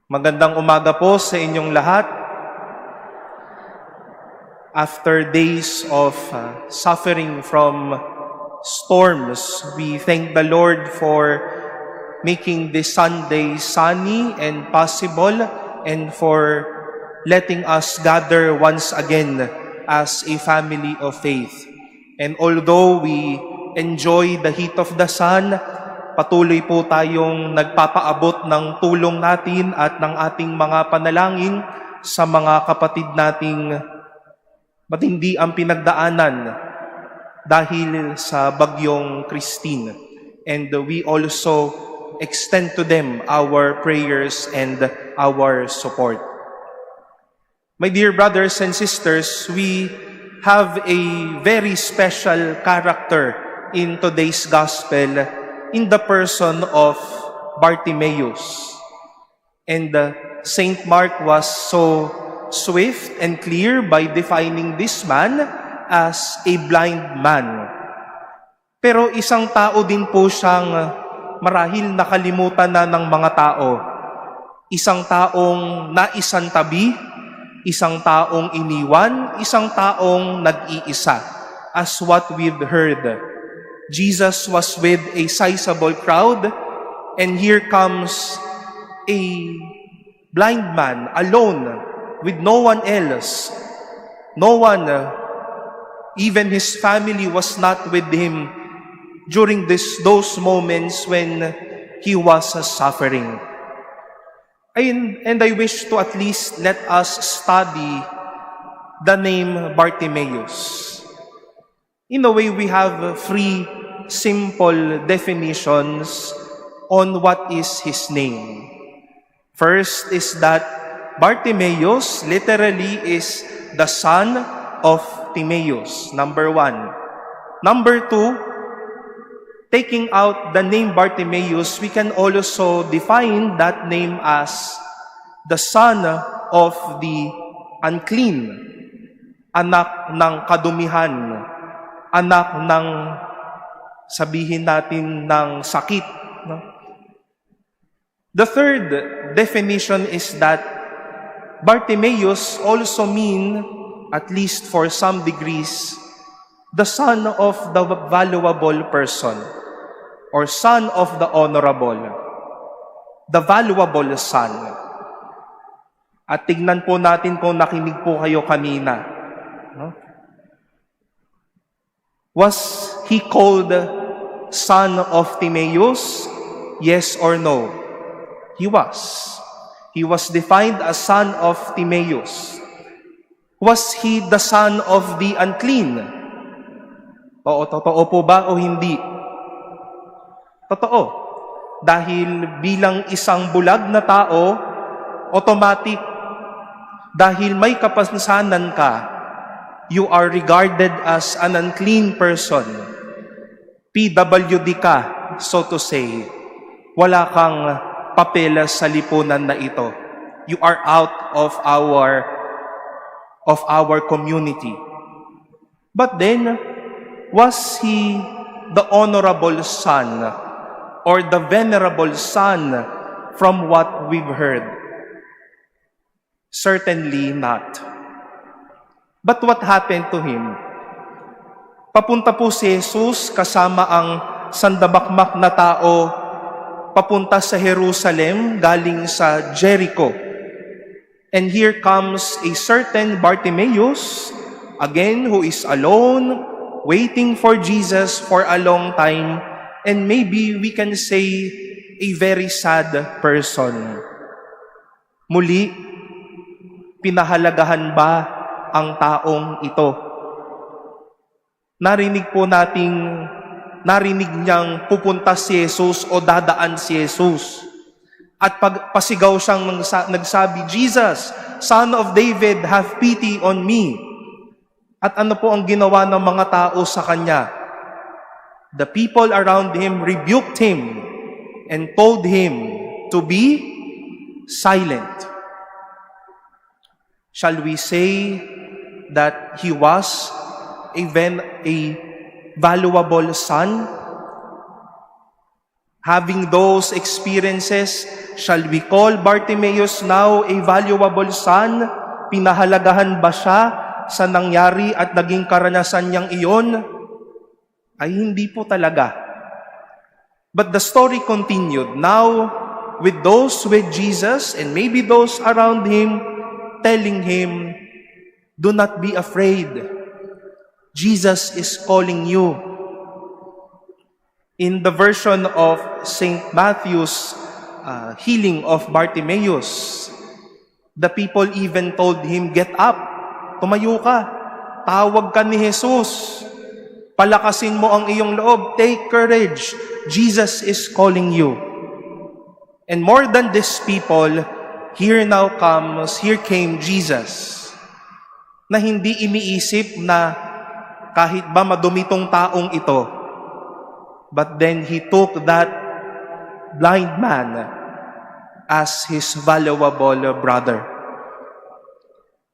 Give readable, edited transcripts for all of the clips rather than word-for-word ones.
Magandang umaga po sa inyong lahat. After days of suffering from storms, we thank the Lord for making this Sunday sunny and possible, and for letting us gather once again as a family of faith. And although we enjoy the heat of the sun, patuloy po tayong nagpapaabot ng tulong natin at ng ating mga panalangin sa mga kapatid nating matindi ang pinagdaanan dahil sa bagyong Christine. And we also extend to them our prayers and our support. My dear brothers and sisters, we have a very special character in today's gospel in the person of Bartimaeus. And Saint Mark was so swift and clear by defining this man as a blind man. Pero isang tao din po siyang marahil nakalimutan na ng mga tao. Isang taong naisantabi, isang taong iniwan, isang taong nag-iisa. As what we've heard, Jesus was with a sizable crowd, and here comes a blind man alone with no one else. No one, even his family was not with him during those moments when he was suffering. And I wish to at least let us study the name Bartimaeus. In a way, we have three simple definitions on what is his name. First is that Bartimaeus literally is the son of Timaeus, number one. Number two, taking out the name Bartimaeus, we can also define that name as the son of the unclean, anak ng kadumihan, anak ng, sabihin natin, ng sakit. No? The third definition is that Bartimaeus also mean, at least for some degrees, the son of the valuable person, or son of the honorable, the valuable son. At tignan po natin kung nakinig po kayo kanina. No? Was he called son of Timaeus? Yes or no? He was. He was defined as son of Timaeus. Was he the son of the unclean? Totoo po ba o hindi? Totoo. Dahil bilang isang bulag na tao, automatic, dahil may kapansanan ka, you are regarded as an unclean person. PWD ka, so to say. Wala kang papeles sa lipunan na ito. You are out of our community. But then, was he the honorable son or the venerable son from what we've heard? Certainly not. But what happened to him? Papunta po si Jesus kasama ang sandabakmak na tao papunta sa Jerusalem galing sa Jericho. And here comes a certain Bartimaeus, again, who is alone, waiting for Jesus for a long time, and maybe we can say a very sad person. Muli, pinahalagahan ba ang taong ito? Narinig niyang pupunta si Jesus o dadaan si Jesus. At pasigaw siyang nagsabi, Jesus, Son of David, have pity on me. At ano po ang ginawa ng mga tao sa kanya? The people around him rebuked him and told him to be silent. Shall we say that he was a valuable son? Having those experiences, shall we call Bartimaeus now a valuable son? Pinahalagahan ba siya sa nangyari at naging karanasan niyang iyon? Ay hindi po talaga. But the story continued. Now, with those with Jesus and maybe those around him, telling him, do not be afraid. Jesus is calling you. In the version of St. Matthew's healing of Bartimaeus, the people even told him, get up, tumayo ka, tawag ka ni Jesus, palakasin mo ang iyong loob, take courage, Jesus is calling you. And more than these people, here came Jesus, na hindi iniisip na kahit ba madumitong taong ito, but then he took that blind man as his valuable brother.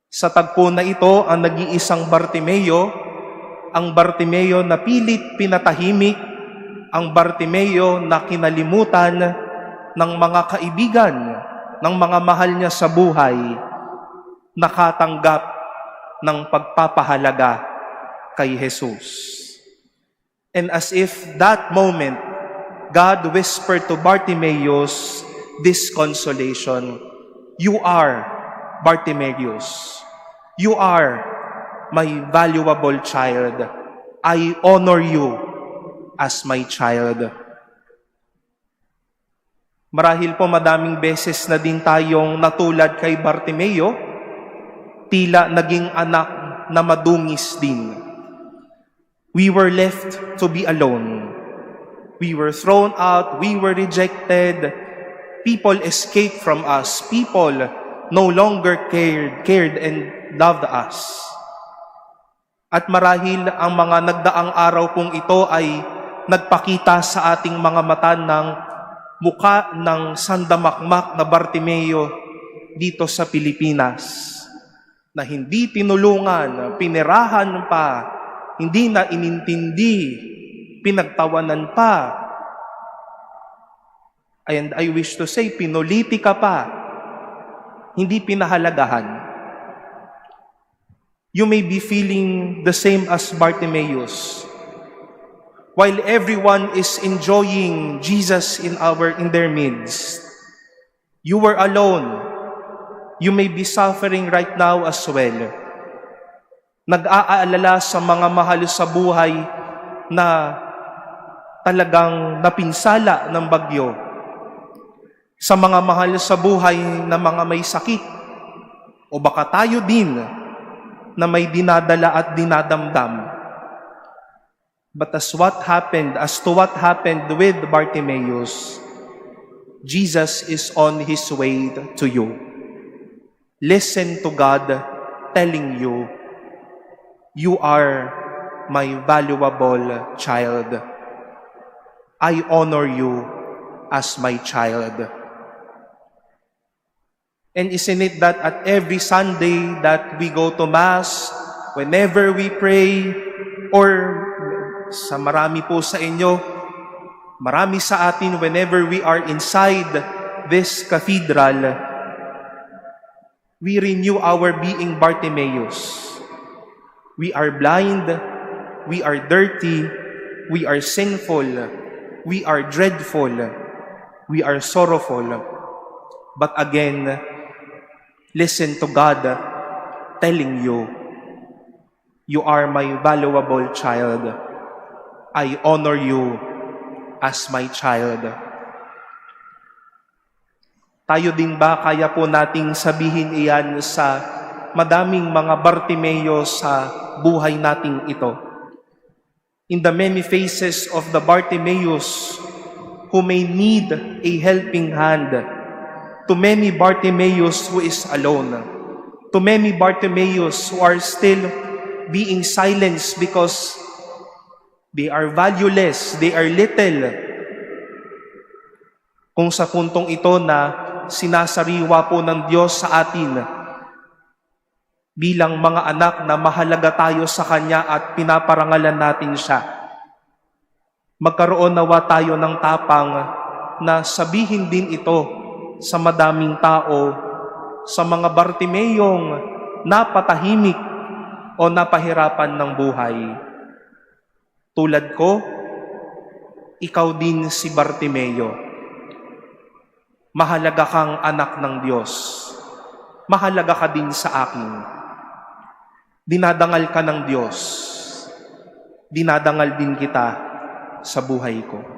Sa tagpo na ito, ang nag-iisang Bartimeo, ang Bartimeo na pilit pinatahimik, ang Bartimeo na kinalimutan ng mga kaibigan, ng mga mahal niya sa buhay, nakatanggap ng pagpapahalaga kay Jesus. And as if that moment, God whispered to Bartimaeus this consolation, you are Bartimaeus. You are my valuable child. I honor you as my child. Marahil po madaming beses na din tayong natulad kay Bartimeo, tila naging anak na madungis din. We were left to be alone. We were thrown out, we were rejected. People escaped from us. People no longer cared and loved us. At marahil ang mga nagdaang araw pong ito ay nagpakita sa ating mga mata ng mukha ng sandamakmak na Bartimeo dito sa Pilipinas, na hindi tinulungan, pinirahan pa, hindi na inintindi, pinagtawanan pa, and I wish to say, pinulitika pa, hindi pinahalagahan. You may be feeling the same as Bartimaeus. While everyone is enjoying Jesus in their midst, you were alone. You may be suffering right now as well. Nag-aalala sa mga mahal sa buhay na talagang napinsala ng bagyo. Sa mga mahal sa buhay na mga may sakit. O baka tayo din na may dinadala at dinadamdam. But as to what happened with Bartimaeus, Jesus is on His way to you. Listen to God telling you, you are my valuable child. I honor you as my child. And isn't it that at every Sunday that we go to Mass, whenever we pray, or sa marami po sa inyo, marami sa atin, whenever we are inside this cathedral, we renew our being Bartimaeus. We are blind, we are dirty, we are sinful, we are dreadful, we are sorrowful. But again, listen to God telling you, you are my valuable child. I honor you as my child. Tayo din ba kaya po nating sabihin iyan sa madaming mga Bartimeo sa buhay nating ito? In the many faces of the Bartimeus who may need a helping hand, to many Bartimeus who is alone, to many Bartimeus who are still being silenced because they are valueless, they are little. Kung sa puntong ito na sinasariwa po ng Diyos sa atin bilang mga anak na mahalaga tayo sa Kanya at pinaparangalan natin Siya. Magkaroon nawa tayo ng tapang na sabihin din ito sa madaming tao, sa mga Bartimeyong napatahimik o napahirapan ng buhay. Tulad ko, ikaw din si Bartimeo. Mahalaga kang anak ng Diyos. Mahalaga ka din sa akin. Dinadangal ka ng Diyos. Dinadangal din kita sa buhay ko.